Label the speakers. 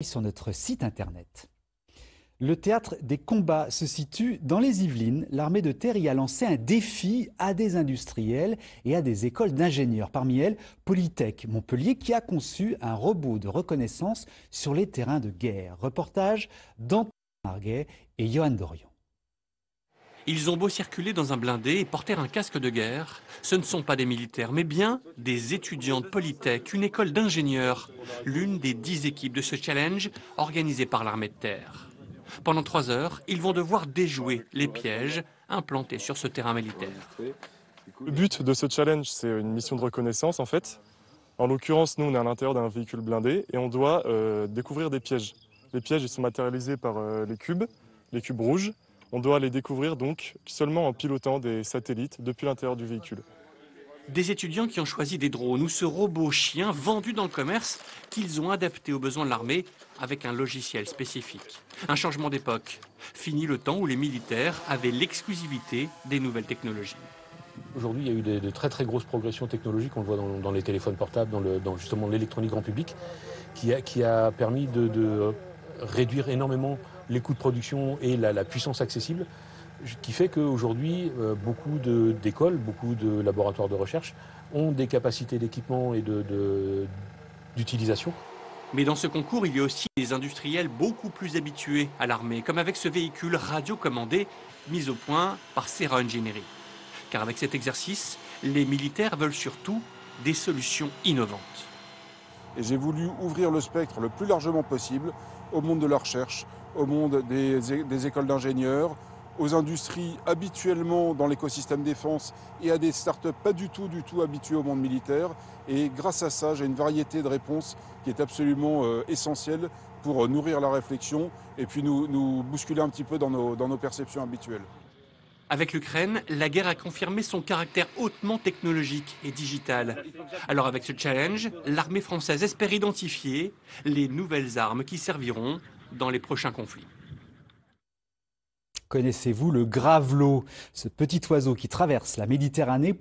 Speaker 1: sur notre site internet. Le théâtre des combats se situe dans les Yvelines. L'armée de terre y a lancé un défi à des industriels et à des écoles d'ingénieurs. Parmi elles, Polytech Montpellier qui a conçu un robot de reconnaissance sur les terrains de guerre. Reportage d'Antoine Marguet et Johan Dorion.
Speaker 2: Ils ont beau circuler dans un blindé et porter un casque de guerre, ce ne sont pas des militaires, mais bien des étudiants de Polytech, une école d'ingénieurs, l'une des 10 équipes de ce challenge organisé par l'armée de terre. Pendant 3 heures, ils vont devoir déjouer les pièges implantés sur ce terrain militaire.
Speaker 3: Le but de ce challenge, c'est une mission de reconnaissance en fait. En l'occurrence, nous, on est à l'intérieur d'un véhicule blindé et on doit découvrir des pièges. Les pièges, ils sont matérialisés par les cubes rouges. On doit les découvrir donc seulement en pilotant des satellites depuis l'intérieur du véhicule.
Speaker 2: Des étudiants qui ont choisi des drones ou ce robot chien vendu dans le commerce qu'ils ont adapté aux besoins de l'armée avec un logiciel spécifique. Un changement d'époque. Fini le temps où les militaires avaient l'exclusivité des nouvelles technologies.
Speaker 4: Aujourd'hui, il y a eu de très très grosses progressions technologiques, on le voit dans les téléphones portables, dans justement l'électronique grand public, qui a permis de réduire énormément les coûts de production et la puissance accessible, qui fait qu'aujourd'hui, beaucoup d'écoles, beaucoup de laboratoires de recherche ont des capacités d'équipement et d'utilisation.
Speaker 2: Mais dans ce concours, il y a aussi des industriels beaucoup plus habitués à l'armée, comme avec ce véhicule radiocommandé mis au point par Serra Engineering. Car avec cet exercice, les militaires veulent surtout des solutions innovantes.
Speaker 5: Et j'ai voulu ouvrir le spectre le plus largement possible au monde de la recherche, au monde des écoles d'ingénieurs, aux industries habituellement dans l'écosystème défense et à des startups pas du tout habituées au monde militaire. Et grâce à ça, j'ai une variété de réponses qui est absolument essentielle pour nourrir la réflexion et puis nous bousculer un petit peu dans nos perceptions habituelles.
Speaker 2: Avec l'Ukraine, la guerre a confirmé son caractère hautement technologique et digital. Alors avec ce challenge, l'armée française espère identifier les nouvelles armes qui serviront dans les prochains conflits.
Speaker 1: Connaissez-vous le gravelot, ce petit oiseau qui traverse la Méditerranée